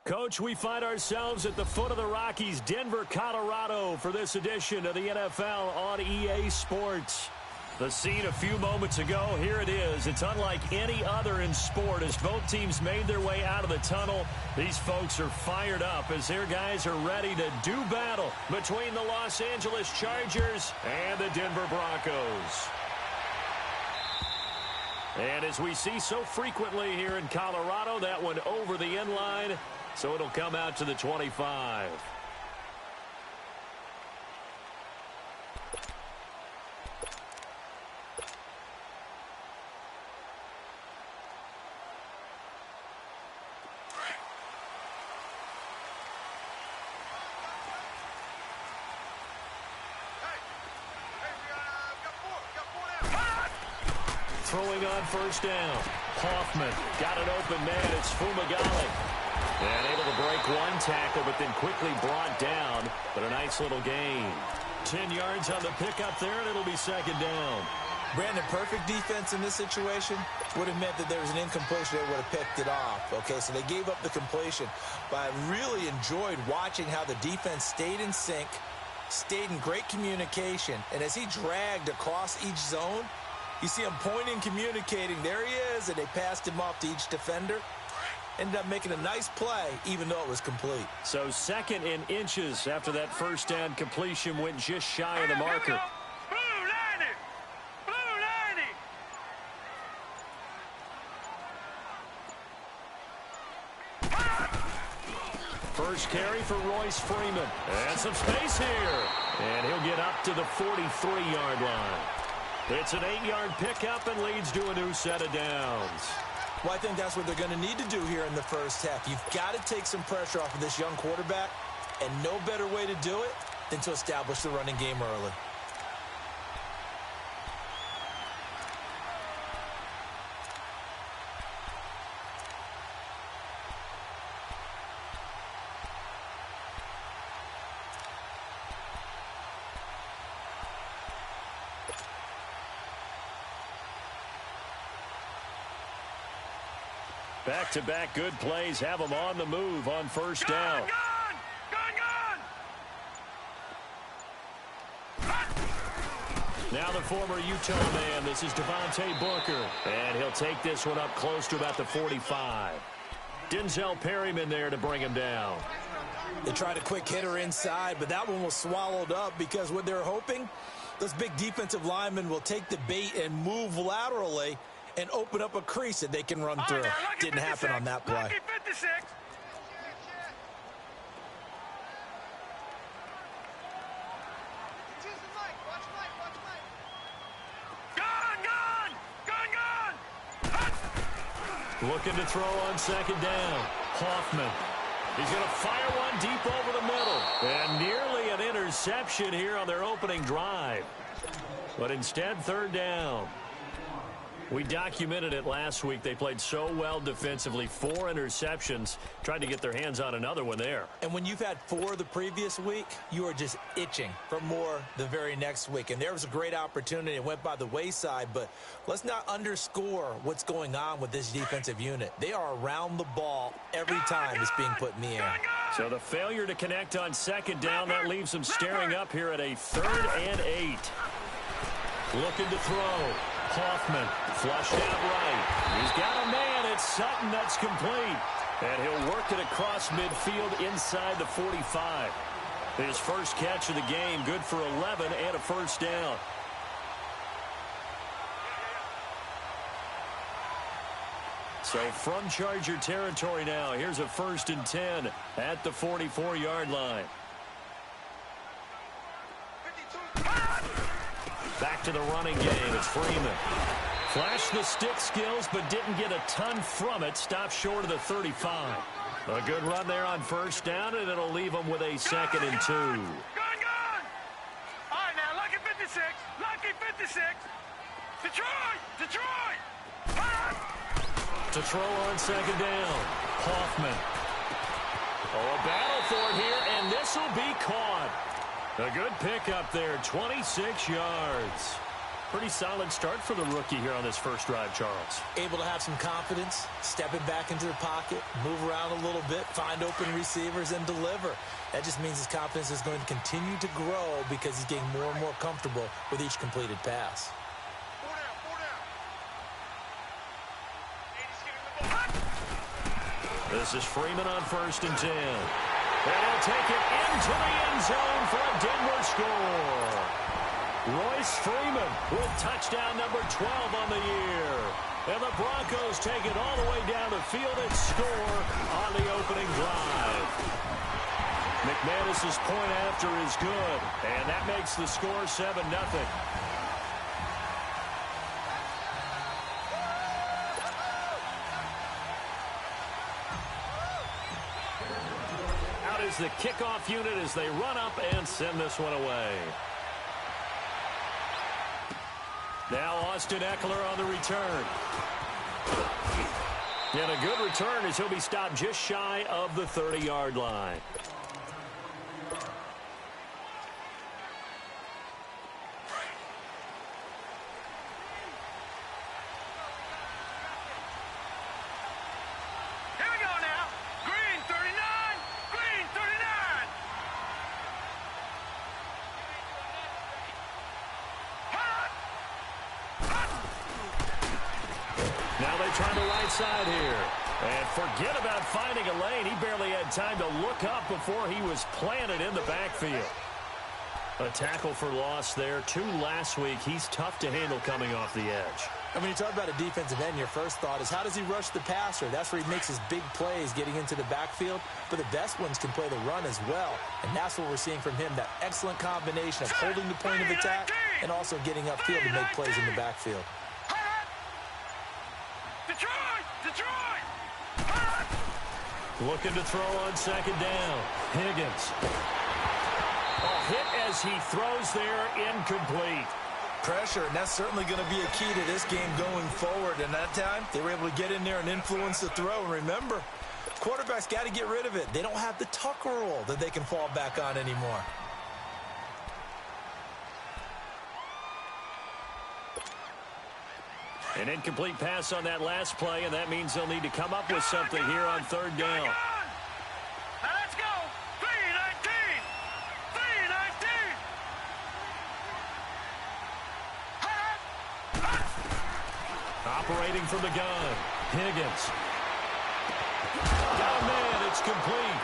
Coach, we find ourselves at the foot of the Rockies, Denver, Colorado, for this edition of the NFL on EA Sports. The scene a few moments ago, here it is. It's unlike any other in sport as both teams made their way out of the tunnel. These folks are fired up as their guys are ready to do battle between the Los Angeles Chargers and the Denver Broncos. And as we see so frequently here in Colorado, that one over the end line, so it'll come out to the 25. Throwing on first down. Hoffman got an open man. It's Fumagalli. And able to break one tackle, but then quickly brought down. But a nice little gain. 10 yards on the pickup there, and it'll be second down. Brandon, perfect defense in this situation would have meant that there was an incompletion. They would have picked it off. Okay, so they gave up the completion. But I really enjoyed watching how the defense stayed in sync, stayed in great communication. And as he dragged across each zone, you see him pointing, communicating. There he is, and they passed him off to each defender. Ended up making a nice play, even though it was complete. So second in inches after that first down completion went just shy of the marker. First carry for Royce Freeman. And some space here. And he'll get up to the 43-yard line. It's an 8-yard pickup and leads to a new set of downs. Well, I think that's what they're going to need to do here in the first half. You've got to take some pressure off of this young quarterback, and no better way to do it than to establish the running game early. Back-to-back good plays have them on the move on first down. Now the former Utah man, this is Devontae Booker. And he'll take this one up close to about the 45. Denzel Perryman there to bring him down. They tried a quick hitter inside, but that one was swallowed up because what they're hoping, those big defensive linemen will take the bait and move laterally and open up a crease that they can run through. Didn't happen on that play. Looking to throw on second down. Hoffman. He's going to fire one deep over the middle. And nearly an interception here on their opening drive. But instead, third down. We documented it last week. They played so well defensively. 4 interceptions. Tried to get their hands on another one there. And when you've had 4 the previous week, you are just itching for more the very next week. And there was a great opportunity. It went by the wayside. But let's not underscore what's going on with this defensive unit. They are around the ball every time it's being put in the air. So the failure to connect on second down, that leaves them staring up here at a 3rd and 8. Looking to throw. Hoffman flushed out right. He's got a man. It's Sutton. That's complete. And he'll work it across midfield inside the 45. His first catch of the game, good for 11 and a first down. So from Charger territory now, here's a 1st and 10 at the 44-yard line. Back to the running game. It's Freeman. Flashed the stick skills, but didn't get a ton from it. Stopped short of the 35. A good run there on first down, and it'll leave them with a 2nd and 2. Gone! All right, now, lucky 56. Lucky 56. Detroit! To throw on second down. Hoffman. Oh, a battle for it here, and this will be caught. A good pickup there, 26 yards. Pretty solid start for the rookie here on this first drive, Charles. Able to have some confidence, stepping back into the pocket, move around a little bit, find open receivers, and deliver. That just means his confidence is going to continue to grow because he's getting more and more comfortable with each completed pass. This is Freeman on 1st and 10. And he'll take it into the end zone for a Denver score. Royce Freeman with touchdown number 12 on the year. And the Broncos take it all the way down the field and score on the opening drive. McManus's point after is good, and that makes the score 7-0. Out is the kickoff unit as they run up and send this one away. Now Austin Eckler on the return. And a good return as he'll be stopped just shy of the 30-yard line. Now they try the right side here. And forget about finding a lane. He barely had time to look up before he was planted in the backfield. A tackle for loss there. 2 last week. He's tough to handle coming off the edge. And when you talk about a defensive end, your first thought is how does he rush the passer? That's where he makes his big plays getting into the backfield. But the best ones can play the run as well. And that's what we're seeing from him, that excellent combination of holding the point of attack and also getting upfield to make plays in the backfield. Detroit! Looking to throw on 2nd down. Higgins. A hit as he throws there, incomplete. Pressure, and that's certainly going to be a key to this game going forward. And that time, they were able to get in there and influence the throw. And remember, quarterbacks got to get rid of it. They don't have the Tucker roll that they can fall back on anymore. An incomplete pass on that last play, and that means they'll need to come up with something here on 3rd down. Now let's go. 3-19. 3-19. Operating from the gun. Higgins. Got a man. It's complete.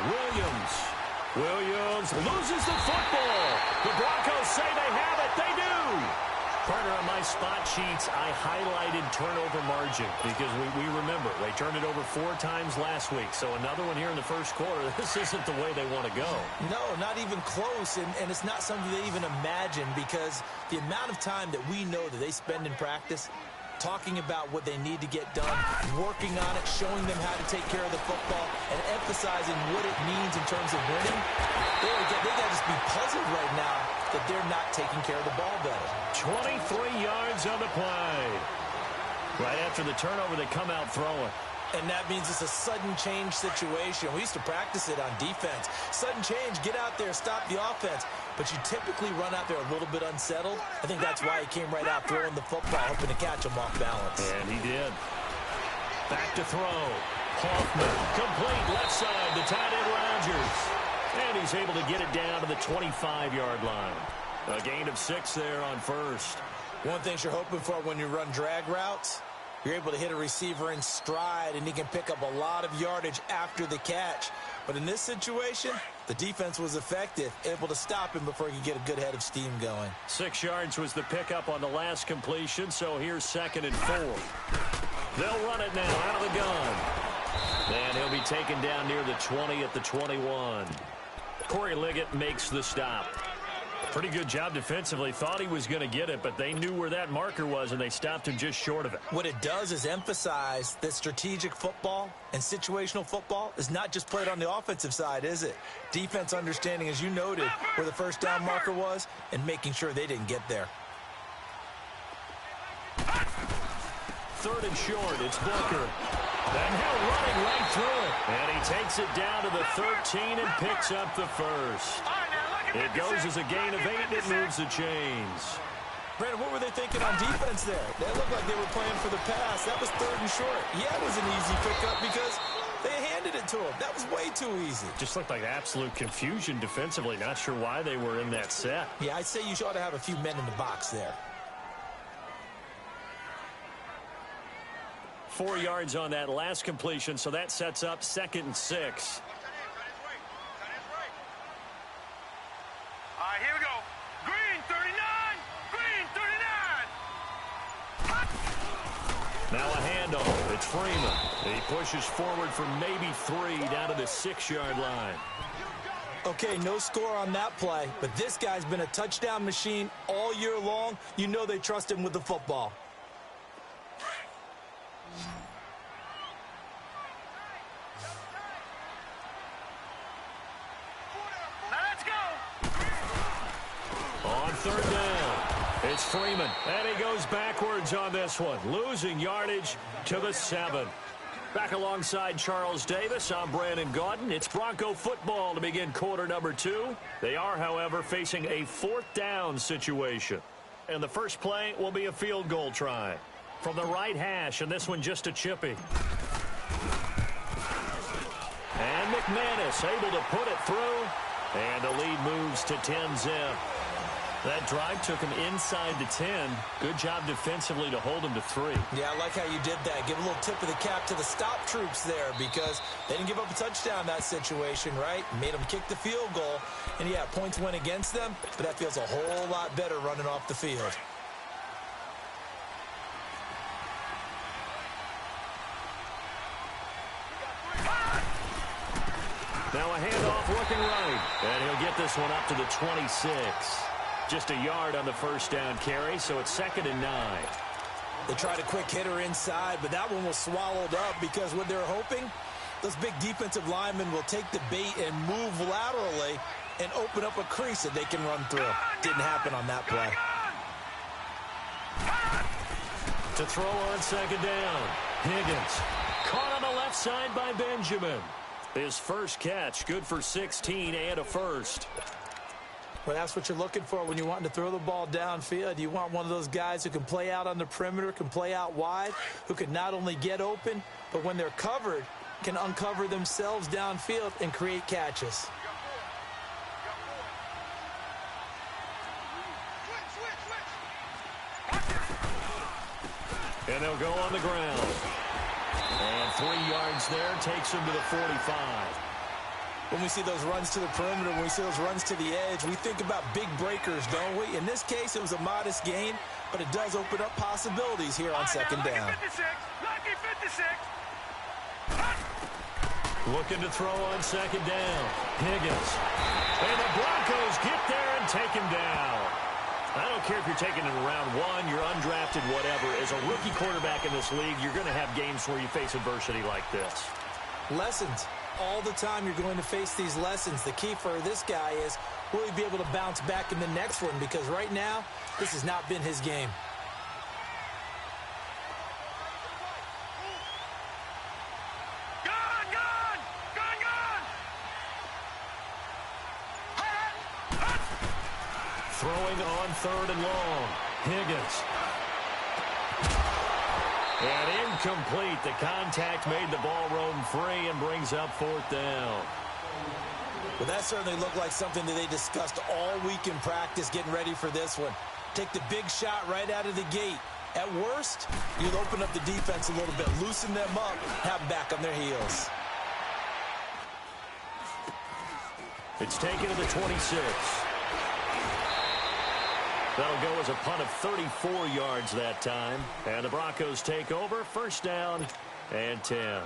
Williams loses the football. The Broncos say they have it. They do. Partner, on my spot sheets, I highlighted turnover margin because we remember they turned it over 4 times last week. So another one here in the first quarter. This isn't the way they want to go. No, not even close. And it's not something they even imagine because the amount of time that we know that they spend in practice talking about what they need to get done, working on it, showing them how to take care of the football, and emphasizing what it means in terms of winning. They got to just be puzzled right now that they're not taking care of the ball better. 23 yards on the play. Right after the turnover, they come out throwing. And that means it's a sudden change situation. We used to practice it on defense. Sudden change, get out there, stop the offense. But you typically run out there a little bit unsettled. I think that's why he came right out throwing the football, hoping to catch him off balance. And he did. Back to throw. Hoffman, complete left side to tight end Rodgers. And he's able to get it down to the 25-yard line. A gain of 6 there on 1st. One thing you're hoping for when you run drag routes, you're able to hit a receiver in stride, and he can pick up a lot of yardage after the catch. But in this situation, the defense was effective, able to stop him before he could get a good head of steam going. 6 yards was the pickup on the last completion, so here's 2nd and 4. They'll run it now out of the gun. And he'll be taken down near the 20 at the 21. Corey Liggett makes the stop. Pretty good job defensively. Thought he was going to get it, but they knew where that marker was, and they stopped him just short of it. What it does is emphasize that strategic football and situational football is not just played on the offensive side, is it? Defense understanding, as you noted, where the first down marker was and making sure they didn't get there. 3rd and short. It's Booker. And Hill running right through it. And he takes it down to the 13 and picks up the first. It goes as a gain of 8, and it moves the chains. Brandon, what were they thinking on defense there? They looked like they were playing for the pass. That was 3rd and short. Yeah, it was an easy pickup because they handed it to him. That was way too easy. Just looked like absolute confusion defensively. Not sure why they were in that set. Yeah, I'd say you ought to have a few men in the box there. 4 yards on that last completion, so that sets up 2nd and 6. All right, here we go. Green 39. Green 39. Now a handoff. It's Freeman. He pushes forward for maybe 3 down to the 6-yard line. Okay, no score on that play, but this guy's been a touchdown machine all year long. You know they trust him with the football. Now let's go. On 3rd down, it's Freeman, and he goes backwards on this one, losing yardage to the 7. Back alongside Charles Davis, I'm Brandon Gaudin. It's Bronco football to begin quarter number 2. They are, however, facing a 4th down situation. And the first play will be a field goal try. From the right hash, and this one just a chippy. And McManus able to put it through. And the lead moves to 10-zip. That drive took him inside the 10. Good job defensively to hold him to 3. Yeah, I like how you did that. Give a little tip of the cap to the stop troops there because they didn't give up a touchdown in that situation, right? Made them kick the field goal. And, yeah, points went against them, but that feels a whole lot better running off the field. Now a handoff looking right. And he'll get this one up to the 26. Just a yard on the first down carry, so it's 2nd and 9. They tried a quick hitter inside, but that one was swallowed up because what they're hoping, those big defensive linemen will take the bait and move laterally and open up a crease that they can run through. Didn't happen on that play. To throw on 2nd down, Higgins. Caught on the left side by Benjamin. His first catch, good for 16 and a first. Well, that's what you're looking for when you're wanting to throw the ball downfield. You want one of those guys who can play out on the perimeter, can play out wide, who can not only get open, but when they're covered, can uncover themselves downfield and create catches. And they'll go on the ground. And 3 yards there takes him to the 45. When we see those runs to the perimeter, when we see those runs to the edge, we think about big breakers, don't we? In this case, it was a modest gain, but it does open up possibilities here on 2nd down. Lucky 56. Looking to throw on 2nd down. Higgins. And the Broncos get there and take him down. I don't care if you're taking it in round 1, you're undrafted, whatever. As a rookie quarterback in this league, you're going to have games where you face adversity like this. Lessons. All the time you're going to face these lessons. The key for this guy is will he be able to bounce back in the next one, because right now this has not been his game. Throwing on 3rd and long. Higgins. And incomplete. The contact made the ball roam free and brings up 4th down. Well, that certainly looked like something that they discussed all week in practice getting ready for this one. Take the big shot right out of the gate. At worst, you'll open up the defense a little bit, loosen them up, have them back on their heels. It's taken to the 26. That'll go as a punt of 34 yards that time. And the Broncos take over. 1st down and 10.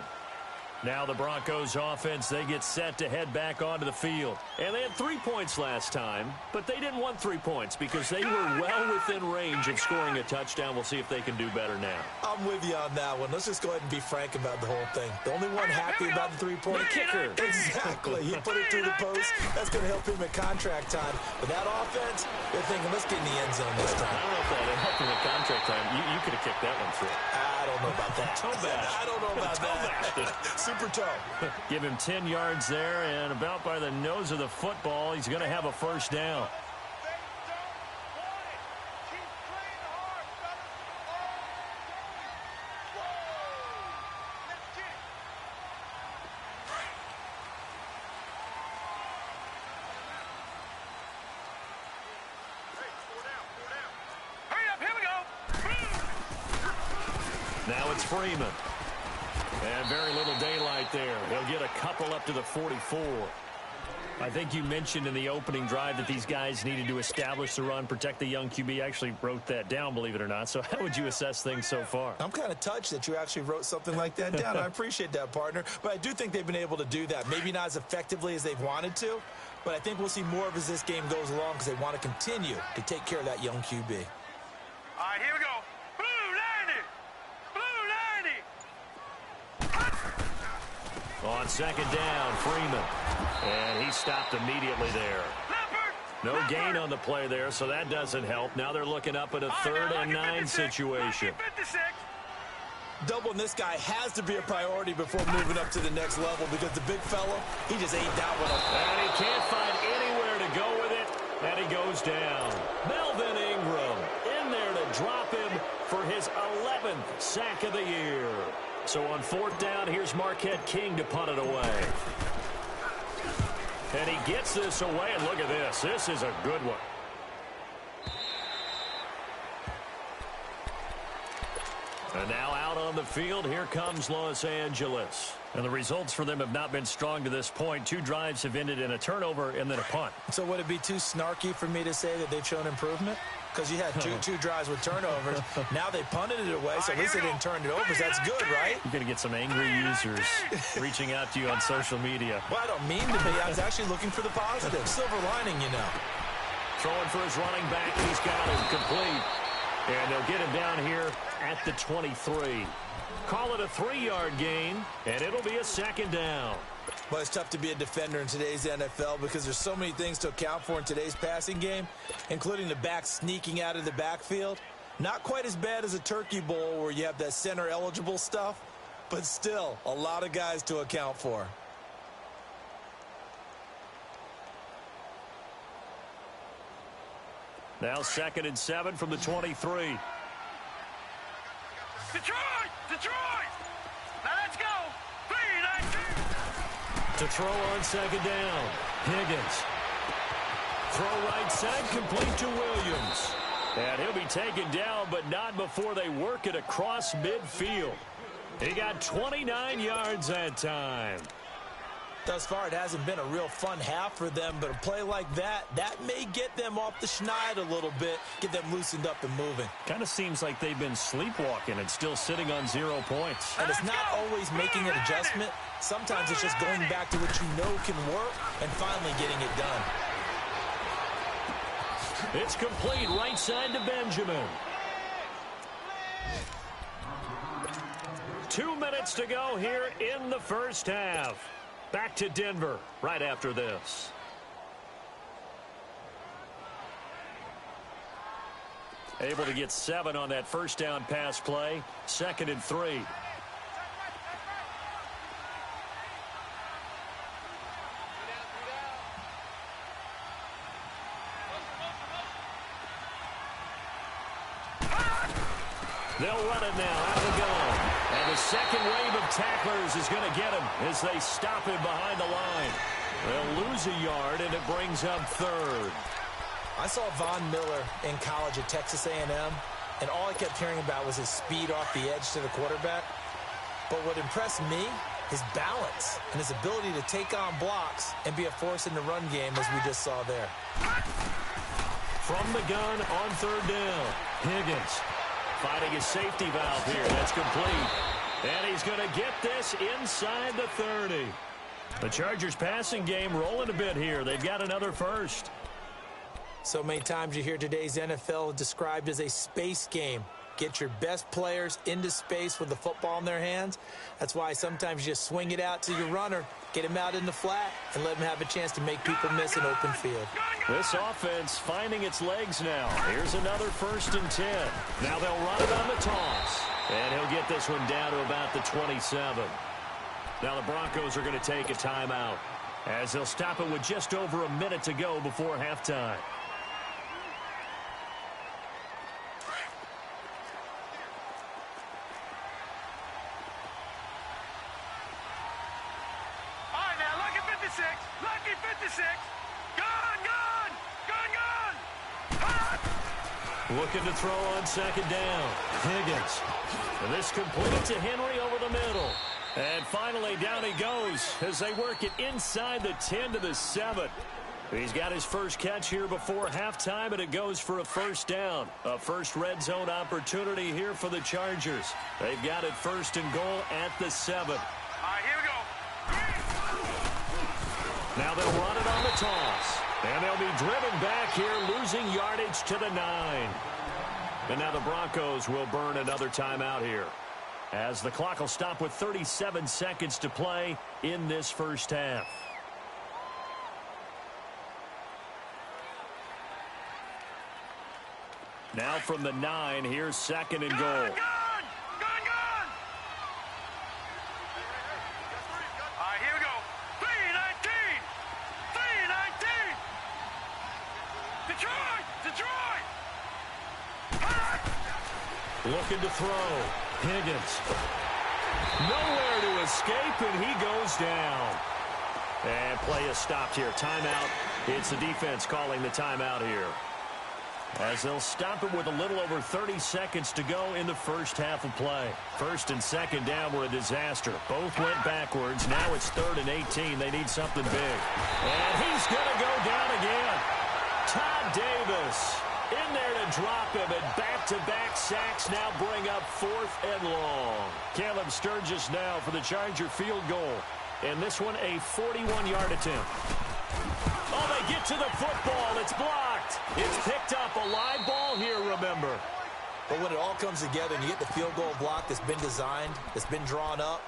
Now the Broncos offense, they get set to head back onto the field. And they had 3 points last time, but they didn't want 3 points because they were well within range of scoring a touchdown. We'll see if they can do better now. I'm with you on that one. Let's just go ahead and be frank about the whole thing. The only one happy about the 3-point kicker. Exactly. He put it through the post. That's going to help him at contract time. But that offense, they're thinking, let's get in the end zone this time. I don't know if that helped him at contract time. You could have kicked that one through. I don't know about that. Toe bash. I don't know about that. Super toe. Give him 10 yards there, and about by the nose of the football, he's going to have a 1st down. Now it's Freeman. And very little daylight there. He'll get a couple up to the 44. I think you mentioned in the opening drive that these guys needed to establish the run, protect the young QB. Actually wrote that down, believe it or not. So how would you assess things so far? I'm kind of touched that you actually wrote something like that down. I appreciate that, partner. But I do think they've been able to do that. Maybe not as effectively as they've wanted to, but I think we'll see more of as this game goes along because they want to continue to take care of that young QB. All right, here we go. Blue 90. On second down, Freeman. And he stopped immediately there. No gain on the play there, so that doesn't help. Now they're looking up at a 3rd and 9 situation. Doubling this guy has to be a priority before moving up to the next level because the big fella, he just ain't down with him. And he can't find anywhere to go with it, and he goes down. Melvin Ingram in there to drop him for his 11th sack of the year. So on 4th down, here's Marquette King to punt it away. And he gets this away, and look at this. This is a good one. And now out on the field, here comes Los Angeles. And the results for them have not been strong to this point. 2 drives have ended in a turnover and then a punt. So would it be too snarky for me to say that they've shown improvement? Because you had two drives with turnovers. Now they punted it away, so at least they didn't turn it over. So that's good, right? You're going to get some angry users reaching out to you on social media. Well, I don't mean to be. I was actually looking for the positive. Silver lining, you know. Throwing for his running back. He's got him complete. And they'll get him down here at the 23. Call it a 3-yard gain, and it'll be a 2nd down. Well, it's tough to be a defender in today's NFL because there's so many things to account for in today's passing game, including the back sneaking out of the backfield. Not quite as bad as a turkey bowl where you have that center-eligible stuff, but still a lot of guys to account for. Now 2nd and 7 from the 23. Detroit! Now let's go. 3-19. To throw on 2nd down. Higgins. Throw right side, complete to Williams. And he'll be taken down, but not before they work it across midfield. He got 29 yards that time. Thus far, it hasn't been a real fun half for them, but a play like that may get them off the schneid a little bit, get them loosened up and moving. Kind of seems like they've been sleepwalking and still sitting on 0 points. And it's not always making an adjustment. Sometimes it's just going back to what you know can work and finally getting it done. It's complete right side to Benjamin. 2 minutes to go here in the first half. Back to Denver right after this. Able to get 7 on that first down pass play. 2nd and 3. They'll run it now out of the gun. And the second wave of tacklers is going to get him as they stop him behind the line. They'll lose a yard, and it brings up 3rd. I saw Von Miller in college at Texas A&M, and all I kept hearing about was his speed off the edge to the quarterback. But what impressed me, his balance and his ability to take on blocks and be a force in the run game, as we just saw there. From the gun on 3rd down, Higgins finding his safety valve here. That's complete. And he's going to get this inside the 30. The Chargers passing game rolling a bit here. They've got another first. So many times you hear today's NFL described as a space game. Get your best players into space with the football in their hands. That's why sometimes you just swing it out to your runner, get him out in the flat, and let him have a chance to make people miss an open field. This offense finding its legs now. Here's another 1st and 10. Now they'll run it on the toss. And he'll get this one down to about the 27. Now the Broncos are going to take a timeout as they'll stop it with just over a minute to go before halftime. Looking to throw on second down. Higgins. And this complete to Henry over the middle. And finally, down he goes as they work it inside the 10 to the 7. He's got his first catch here before halftime, and it goes for a first down. A first red zone opportunity here for the Chargers. They've got it first and goal at the 7. All right, here we go. Now they'll run it on the toss. And they'll be driven back here, losing yardage to the 9. And now the Broncos will burn another timeout here, as the clock will stop with 37 seconds to play in this first half. Now from the 9, here's second and goal. Gun! All right, here we go. 3-19! 3-19! Detroit! Looking to throw. Higgins. Nowhere to escape, and he goes down. And play is stopped here. Timeout. It's the defense calling the timeout here, as they'll stop it with a little over 30 seconds to go in the first half of play. First and second down were a disaster. Both went backwards. Now it's 3rd and 18. They need something big. And he's going to go down again. Todd Davis in there to drop him, and back-to-back sacks now bring up 4th and long. Caleb Sturgis now for the Charger field goal. And this one a 41-yard attempt. Oh, they get to the football. It's blocked. It's picked up. A live ball here, remember. But when it all comes together and you get the field goal block that's been designed, that's been drawn up,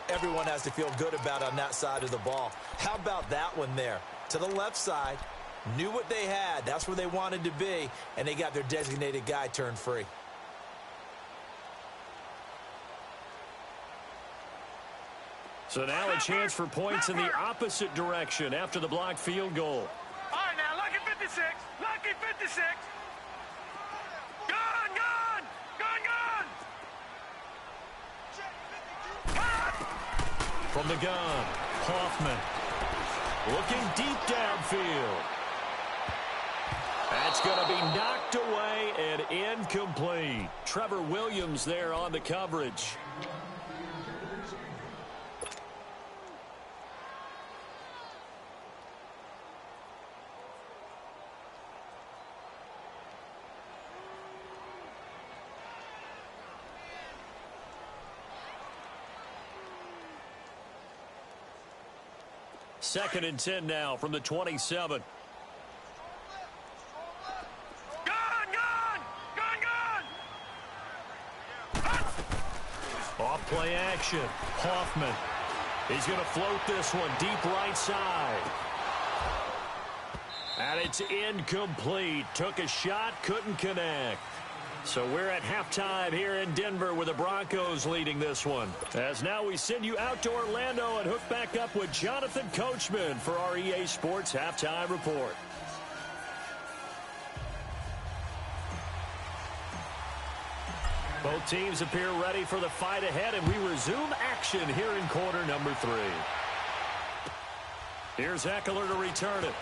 everyone has to feel good about on that side of the ball. How about that one there? To the left side, knew what they had. That's where they wanted to be, and they got their designated guy turned free. So now a chance for points in the opposite direction after the blocked field goal. All right, now, lucky 56. Lucky 56. Gun! From the gun, Hoffman. Looking deep downfield. That's going to be knocked away and incomplete. Trevor Williams there on the coverage. Second and 10 now from the 27. Off play action. Hoffman. He's going to float this one deep right side. And it's incomplete. Took a shot, couldn't connect. So we're at halftime here in Denver with the Broncos leading this one. As now we send you out to Orlando and hook back up with Jonathan Coachman for our EA Sports Halftime Report. Both teams appear ready for the fight ahead, and we resume action here in quarter number 3. Here's Eckler to return it.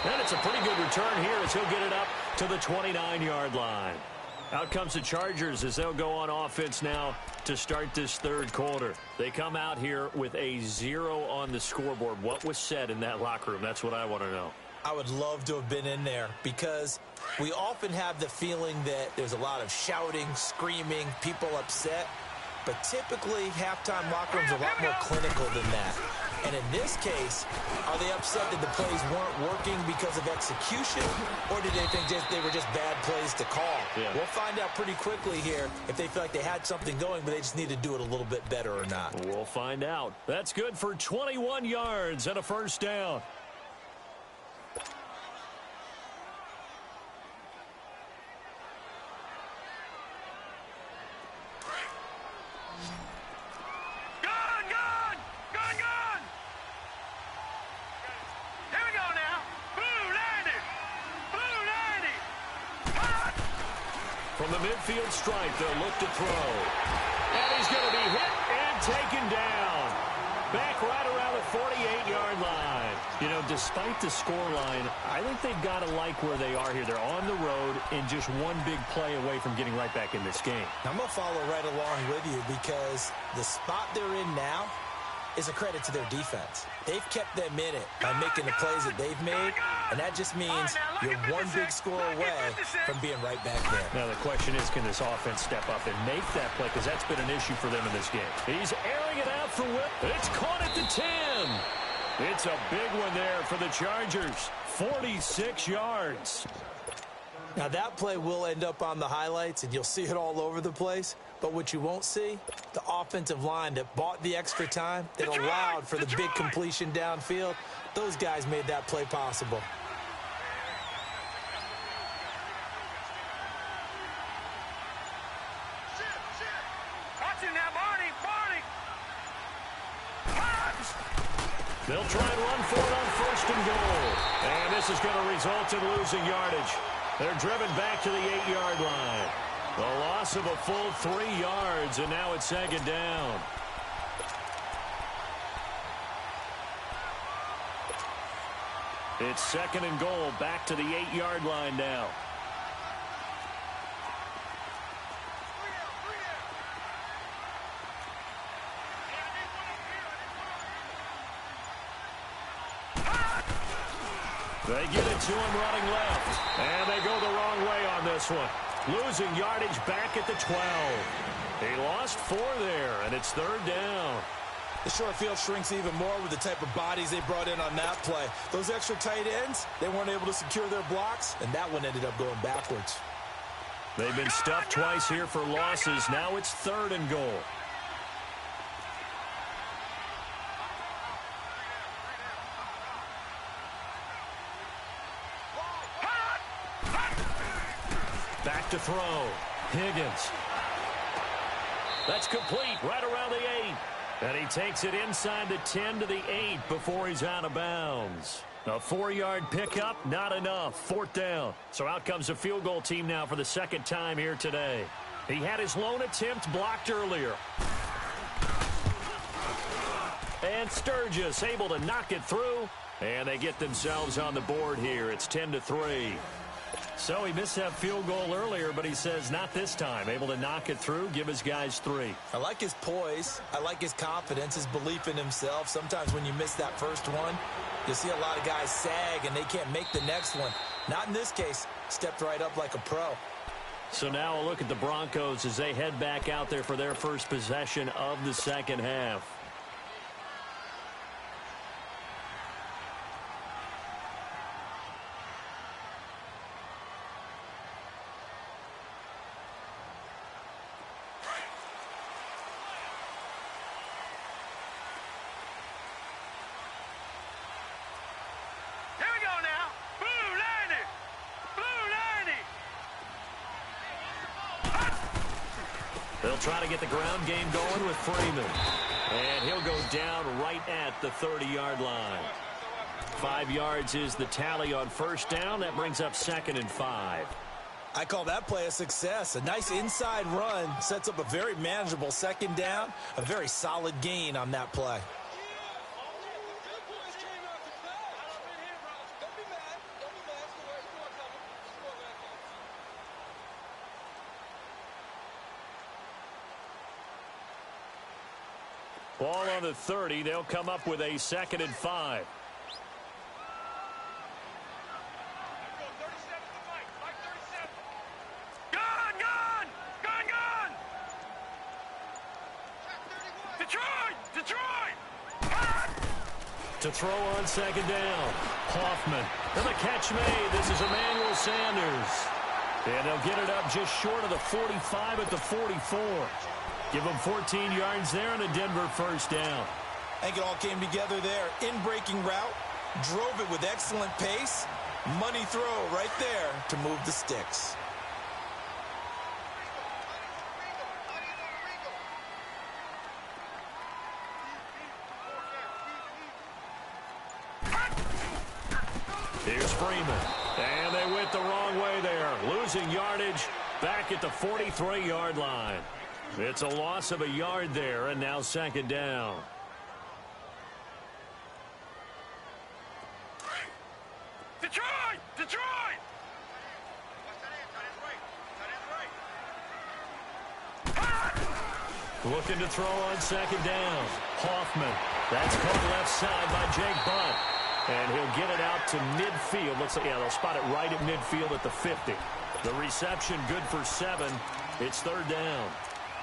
And it's a pretty good return here as he'll get it up to the 29-yard line. Out comes the Chargers as they'll go on offense now to start this third quarter. They come out here with a 0 on the scoreboard. What was said in that locker room? That's what I want to know. I would love to have been in there because we often have the feeling that there's a lot of shouting, screaming, people upset. But typically, halftime locker rooms are a lot more clinical than that. And in this case, are they upset that the plays weren't working because of execution, or did they think they were just bad plays to call? Yeah. We'll find out pretty quickly here if they feel like they had something going, but they just need to do it a little bit better or not. We'll find out. That's good for 21 yards and a first down. From the midfield stripe, they'll look to throw. And he's going to be hit and taken down. Back right around the 48-yard line. You know, despite the scoreline, I think they've got to like where they are here. They're on the road and just one big play away from getting right back in this game. I'm going to follow right along with you because the spot they're in now is a credit to their defense. They've kept them in it by making the plays that they've made, and that just means you're one big score away from being right back there. Now the question is, can this offense step up and make that play? Because that's been an issue for them in this game. He's airing it out for Whip. It's caught at the 10. It's a big one there for the Chargers. 46 yards. Now that play will end up on the highlights, and you'll see it all over the place. But what you won't see, the offensive line that bought the extra time, that allowed for the big completion downfield, those guys made that play possible. Watch it now, Barney. They'll try and run for it on 1st and goal. And this is going to result in losing yardage. They're driven back to the 8-yard line. The loss of a full 3 yards, and now it's 2nd down. It's 2nd and goal, back to the 8-yard line now. They give it to him running left, and they go the wrong way on this one. Losing yardage back at the 12. He lost 4 there, and it's 3rd down. The short field shrinks even more with the type of bodies they brought in on that play. Those extra tight ends, they weren't able to secure their blocks, and that one ended up going backwards. They've been stuffed twice here for losses. Now it's 3rd and goal. Back to throw. Higgins. That's complete right around the 8. And he takes it inside the 10 to the 8 before he's out of bounds. A 4-yard pickup, not enough. 4th down. So out comes the field goal team now for the 2nd time here today. He had his lone attempt blocked earlier. And Sturgis able to knock it through. And they get themselves on the board here. It's 10-3. So he missed that field goal earlier, but he says not this time. Able to knock it through, give his guys 3. I like his poise. I like his confidence, his belief in himself. Sometimes when you miss that first one, you'll see a lot of guys sag and they can't make the next one. Not in this case. Stepped right up like a pro. So now a look at the Broncos as they head back out there for their first possession of the 2nd half. They'll try to get the ground game going with Freeman. And he'll go down right at the 30-yard line. 5 yards is the tally on 1st down. That brings up 2nd and 5. I call that play a success. A nice inside run sets up a very manageable 2nd down. A very solid gain on that play. Ball on the 30. They'll come up with a 2nd and 5. To throw on 2nd down. Hoffman. And the catch made. This is Emmanuel Sanders. And they'll get it up just short of the 45 at the 44. Give them 14 yards there and a Denver 1st down. I think it all came together there. In-breaking route. Drove it with excellent pace. Money throw right there to move the sticks. Here's Freeman. And they went the wrong way there. Losing yardage back at the 43-yard line. It's a loss of a yard there, and now 2nd down. Detroit! Looking to throw on second down. Hoffman. That's caught left side by Jake Butt. And he'll get it out to midfield. Looks like, yeah, they'll spot it right at midfield at the 50. The reception good for 7. It's third down.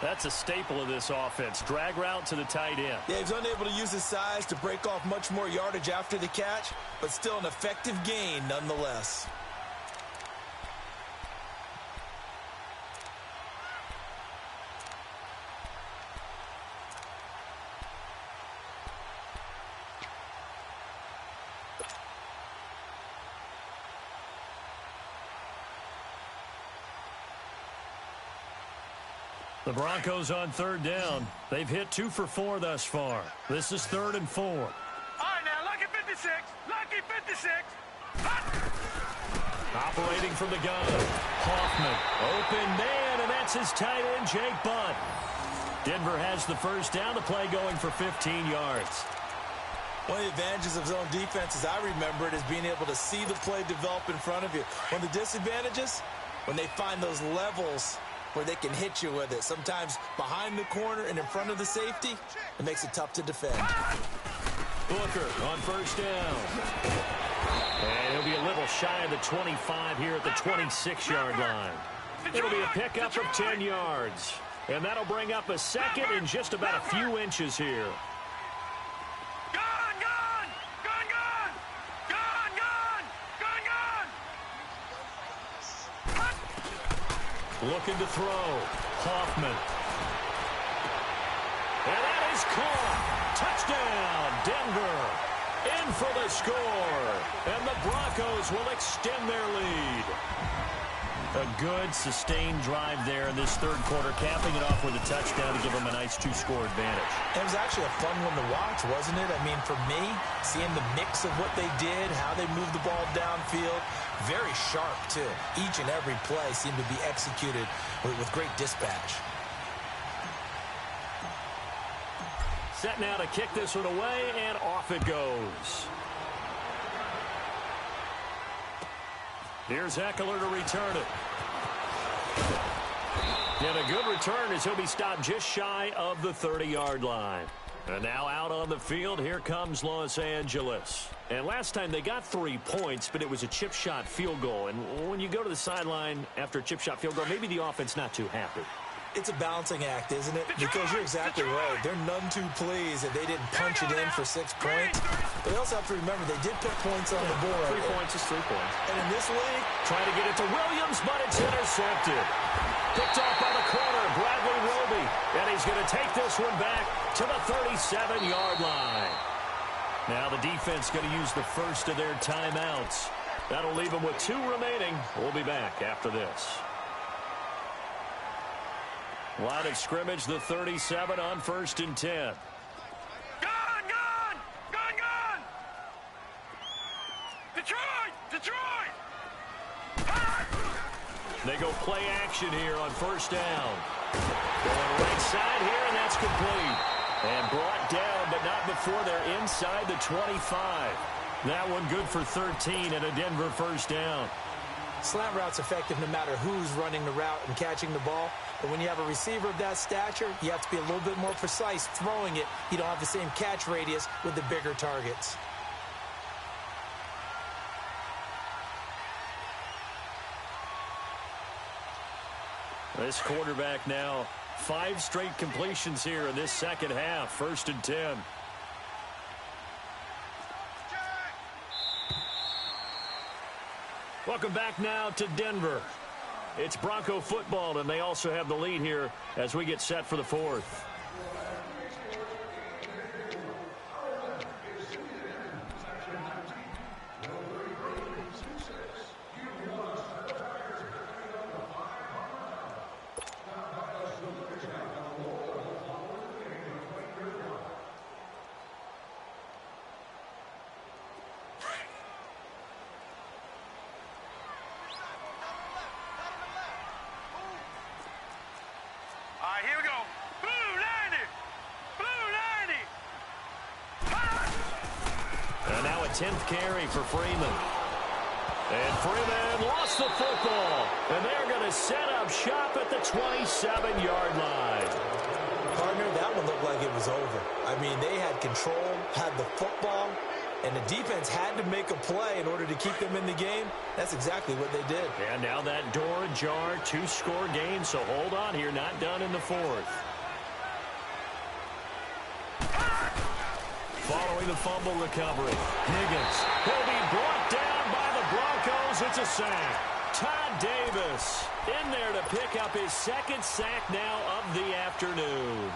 That's a staple of this offense. Drag route to the tight end. Yeah, he's unable to use his size to break off much more yardage after the catch, but still an effective gain nonetheless. The Broncos on third down. They've hit 2 for 4 thus far. This is 3rd and 4. All right, now, lucky 56. Lucky 56. Operating from the gun. Hoffman. Open man, and that's his tight end, Jake Butt. Denver has the first down. The play going for 15 yards. One of the advantages of zone defense, as I remember it, is being able to see the play develop in front of you. One of the disadvantages, when they find those levels where they can hit you with it. Sometimes behind the corner and in front of the safety, it makes it tough to defend. Booker on first down. And he'll be a little shy of the 25 here at the 26-yard line. It'll be a pickup of 10 yards. And that'll bring up a second in just about a few inches here. Looking to throw. Hoffman. And that is caught. Touchdown, Denver. In for the score. And the Broncos will extend their lead. A good, sustained drive there in this third quarter, capping it off with a touchdown to give them a nice 2-score advantage. It was actually a fun one to watch, wasn't it? I mean, for me, seeing the mix of what they did, how they moved the ball downfield, very sharp, too. Each and every play seemed to be executed with great dispatch. Set now to kick this one away, and off it goes. Here's Eckler to return it. And a good return as he'll be stopped just shy of the 30-yard line. And now out on the field, here comes Los Angeles. And last time they got 3 points, but it was a chip shot field goal. And when you go to the sideline after a chip shot field goal, maybe the offense not too happy. It's a balancing act, isn't it? Because you're exactly right. They're none too pleased that they didn't punch it in for 6 points. But they also have to remember they did put points on the board. 3 points is 3 points. And in this league, trying to get it to Williams, but it's intercepted. Picked off by the corner, Bradley Roby. And he's going to take this one back to the 37-yard line. Now the defense going to use the first of their timeouts. That'll leave them with 2 remaining. We'll be back after this. Line of scrimmage, the 37 on 1st and 10. Gone! Detroit! They go play action here on 1st down. Going right side here, and that's complete. And brought down, but not before they're inside the 25. That one good for 13 and a Denver 1st down. Slant route's effective no matter who's running the route and catching the ball. But when you have a receiver of that stature, you have to be a little bit more precise throwing it. You don't have the same catch radius with the bigger targets. This quarterback now, 5 straight completions here in this second half. 1st and 10. Welcome back now to Denver. It's Bronco football, and they also have the lead here as we get set for the 4th. Here we go. Blue 90. And now a 10th carry for Freeman. And Freeman lost the football. And they're going to set up shop at the 27-yard line. Partner, that one looked like it was over. I mean, they had control, had the football, and the defense had to make a play in order to keep them in the game. That's exactly what they did. And now that door ajar, 2-score game, so hold on here, not done in the fourth. Following the fumble recovery, Higgins. He'll be brought down by the Broncos. It's a sack. Todd Davis in there to pick up his second sack now of the afternoon.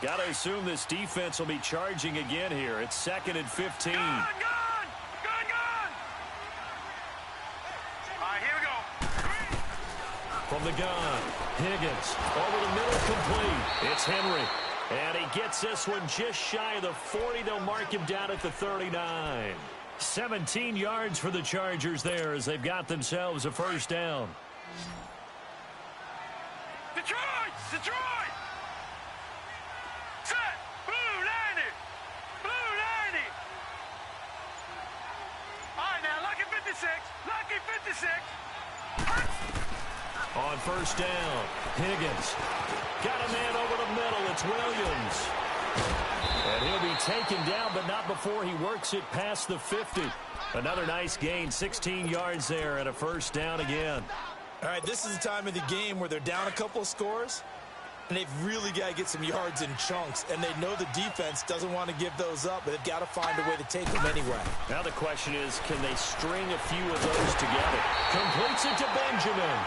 Got to assume this defense will be charging again here. It's 2nd and 15. Gun! All right, here we go. From the gun, Higgins over the middle, complete. It's Henry, and he gets this one just shy of the 40. They'll mark him down at the 39. 17 yards for the Chargers there as they've got themselves a first down. Detroit! Detroit! Set! Blue 90! Blue 90! All right, now, lucky 56. Lucky 56. On first down, Higgins got a man over the middle. It's Williams. And he'll be taken down, but not before he works it past the 50. Another nice gain, 16 yards there, and a first down again. All right, this is the time of the game where they're down a couple of scores, and they've really got to get some yards in chunks, and they know the defense doesn't want to give those up, but they've got to find a way to take them anyway. Now the question is, can they string a few of those together? Completes it to Benjamin.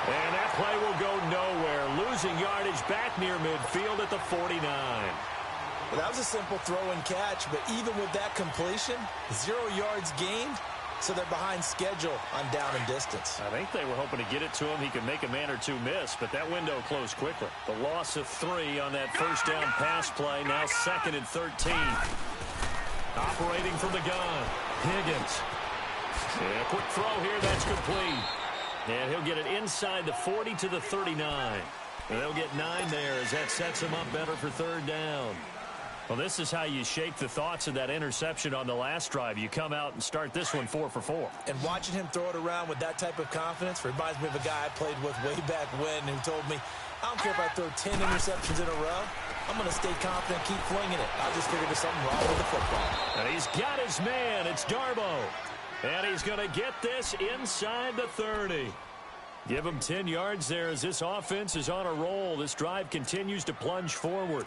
And that play will go nowhere. Losing yardage back near midfield at the 49. Well, that was a simple throw and catch, but even with that completion, 0 yards gained, so they're behind schedule on down and distance. I think they were hoping to get it to him. He could make a man or two miss, but that window closed quickly. The loss of 3 on that first down pass play. Now 2nd and 13. Operating from the gun, Higgins. Yeah, quick throw here. That's complete. And he'll get it inside the 40 to the 39. And they'll get 9 there as that sets him up better for third down. Well, this is how you shake the thoughts of that interception on the last drive. You come out and start this one 4 for 4. And watching him throw it around with that type of confidence reminds me of a guy I played with way back when who told me, I don't care if I throw 10 interceptions in a row. I'm going to stay confident, keep flinging it. I just figured there's something wrong with the football. And he's got his man. It's Darbo. And he's going to get this inside the 30. Give him 10 yards there as this offense is on a roll. This drive continues to plunge forward.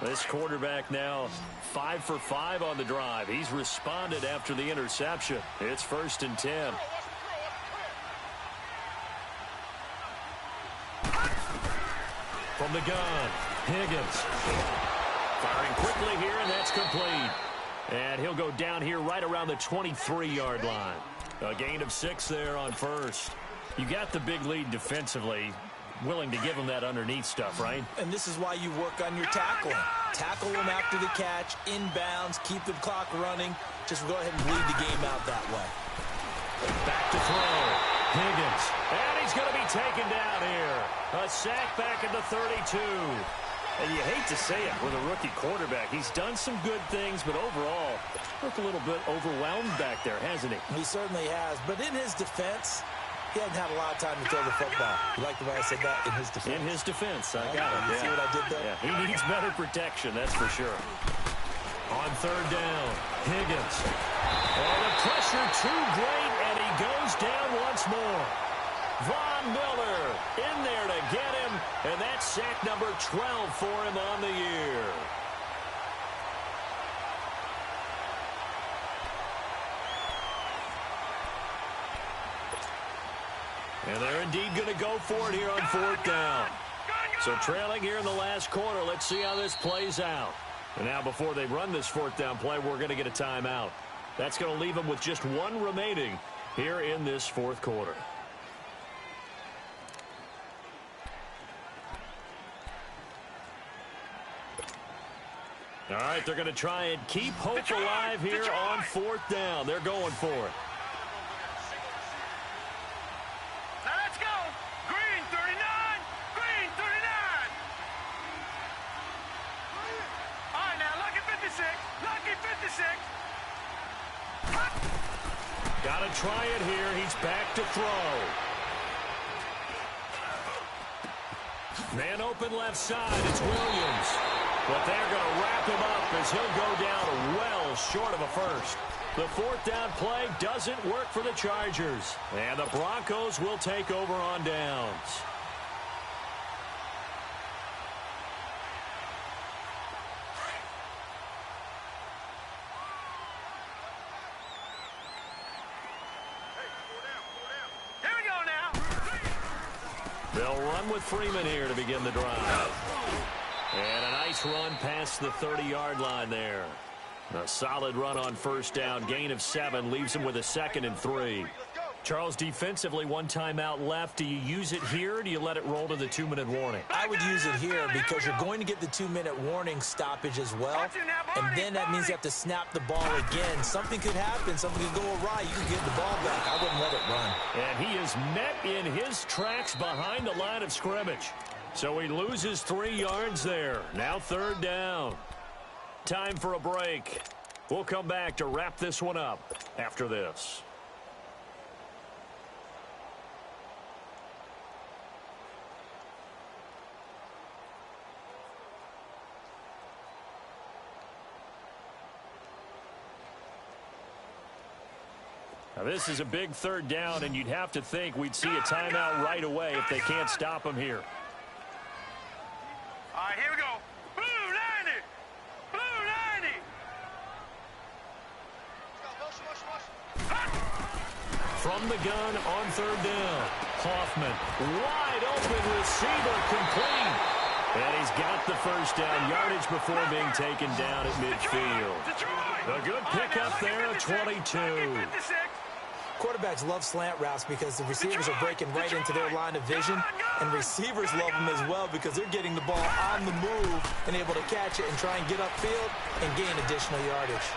This quarterback now 5 for 5 on the drive. He's responded after the interception. It's 1st and 10. From the gun, Higgins. Firing quickly here, and that's complete. And he'll go down here right around the 23-yard line. A gain of 6 there on first. You got the big lead defensively. Willing to give them that underneath stuff, right? And this is why you work on your tackling. Tackle them after the catch, inbounds, keep the clock running. Just go ahead and bleed the game out that way. Back to throw. Higgins. And he's going to be taken down here. A sack back at the 32. And you hate to say it with a rookie quarterback. He's done some good things, but overall, looked a little bit overwhelmed back there, hasn't he? He certainly has. But in his defense, he hasn't had a lot of time to throw the football. You like the way I said that? In his defense. In his defense. I got it. You see what I did there? Yeah, he needs better protection, that's for sure. On third down, Higgins. Oh, the pressure too great, and he goes down once more. Von Miller in there to get him, and that's sack number 12 for him on the year. And they're indeed going to go for it here on 4th down. So trailing here in the last quarter, let's see how this plays out. And now before they run this 4th down play, we're going to get a timeout. That's going to leave them with just 1 remaining here in this 4th quarter. All right, they're going to try and keep hope alive here on 4th down. They're going for it. 56. Lucky 56. Got to try it here. He's back to throw. Man open left side. It's Williams. But they're going to wrap him up as he'll go down well short of a first. The fourth down play doesn't work for the Chargers. And the Broncos will take over on downs. They'll run with Freeman here to begin the drive. And a nice run past the 30-yard line there. A solid run on first down. Gain of 7 leaves him with a 2nd and 3. Charles, defensively, 1 timeout left. Do you use it here or do you let it roll to the 2-minute warning? I would use it here because you're going to get the 2-minute warning stoppage as well. And then that means you have to snap the ball again. Something could happen. Something could go awry. You could get the ball back. I wouldn't let it run. And he is met in his tracks behind the line of scrimmage. So he loses 3 yards there. Now 3rd down. Time for a break. We'll come back to wrap this one up after this. Now this is a big 3rd down, and you'd have to think we'd see a timeout right away if they can't stop him here. All right, here we go. Blue 90. Blue 90. From the gun on 3rd down. Hoffman, wide open receiver, complete. And he's got the first down yardage before being taken down at midfield. A good pickup there at 22. Quarterbacks love slant routes because the receivers are breaking right into their line of vision, and receivers love them as well because they're getting the ball on the move and able to catch it and try and get upfield and gain additional yardage.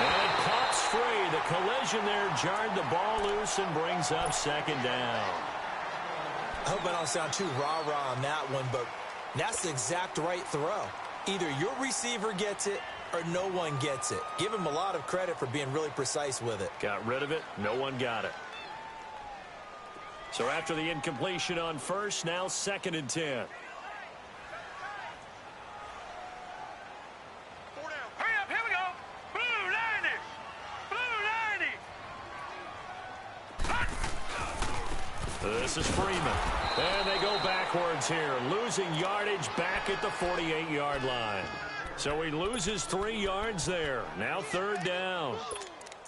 And it pops free. The collision there jarred the ball loose and brings up 2nd down. I hope I don't sound too rah-rah on that one, but that's the exact right throw. Either your receiver gets it or no one gets it. Give him a lot of credit for being really precise with it. Got rid of it. No one got it. So after the incompletion on first, now 2nd and 10. Hurry up, here we go. Blue 90. Blue 90. This is Freeman. And they go backwards here, losing yardage back at the 48-yard line. So he loses 3 yards there. Now 3rd down.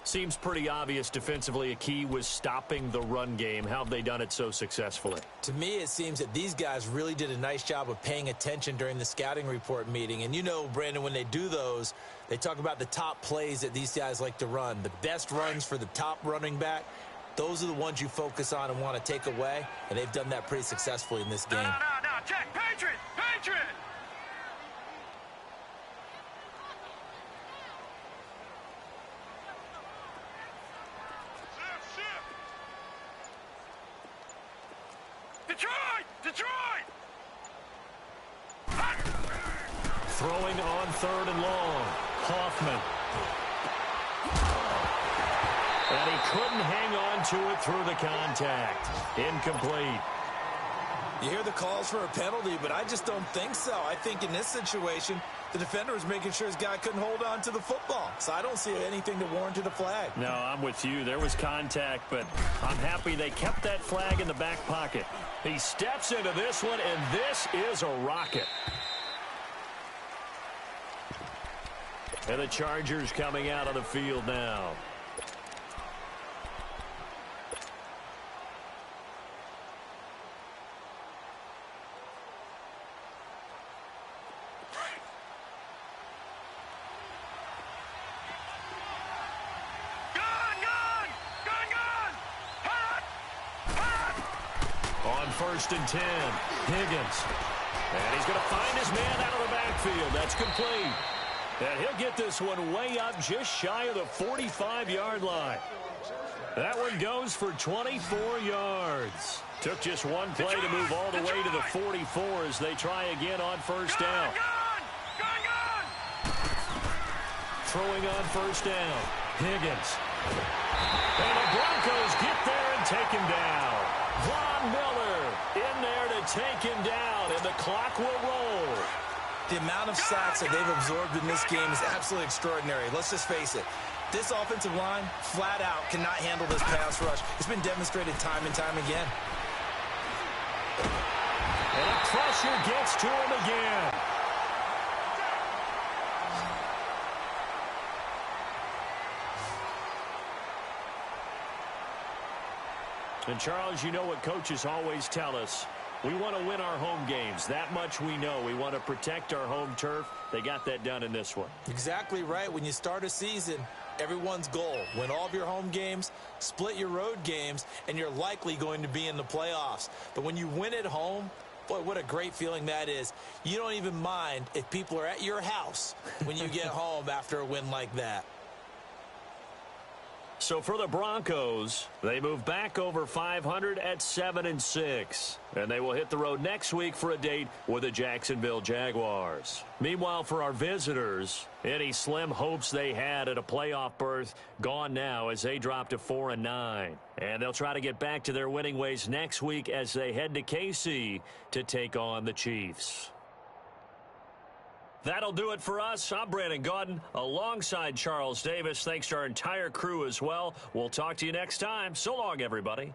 Seems pretty obvious defensively a key was stopping the run game. How have they done it so successfully? To me, it seems that these guys really did a nice job of paying attention during the scouting report meeting. And you know, Brandon, when they do those, they talk about the top plays that these guys like to run. The best runs for the top running back. Those are the ones you focus on and want to take away. And they've done that pretty successfully in this game. No, check. Patriot. Detroit! Throwing on 3rd and long. Hoffman. And he couldn't hang on to it through the contact. Incomplete. You hear the calls for a penalty, but I just don't think so. I think in this situation, the defender was making sure his guy couldn't hold on to the football. So I don't see anything to warrant a flag. No, I'm with you. There was contact, but I'm happy they kept that flag in the back pocket. He steps into this one, and this is a rocket. And the Chargers coming out of the field now. On 1st and 10, Higgins. And he's going to find his man out of the backfield. That's complete. And he'll get this one way up just shy of the 45-yard line. That one goes for 24 yards. Took just one play to move all the way to the 44 as they try again on 1st down. throwing on first down. Higgins. And the Broncos get there and take him down. Von Miller in there to take him down, and the clock will roll. The amount of sacks that they've absorbed in this game is absolutely extraordinary. Let's just face it. This offensive line, flat out, cannot handle this pass rush. It's been demonstrated time and time again. And a pressure gets to him again. And, Charles, you know what coaches always tell us. We want to win our home games. That much we know. We want to protect our home turf. They got that done in this one. Exactly right. When you start a season, everyone's goal, win all of your home games, split your road games, and you're likely going to be in the playoffs. But when you win at home, boy, what a great feeling that is. You don't even mind if people are at your house when you get home after a win like that. So for the Broncos, they move back over 500 at 7-6. And they will hit the road next week for a date with the Jacksonville Jaguars. Meanwhile, for our visitors, any slim hopes they had at a playoff berth gone now as they drop to 4-9. And they'll try to get back to their winning ways next week as they head to KC to take on the Chiefs. That'll do it for us. I'm Brandon Gaudin alongside Charles Davis. Thanks to our entire crew as well. We'll talk to you next time. So long, everybody.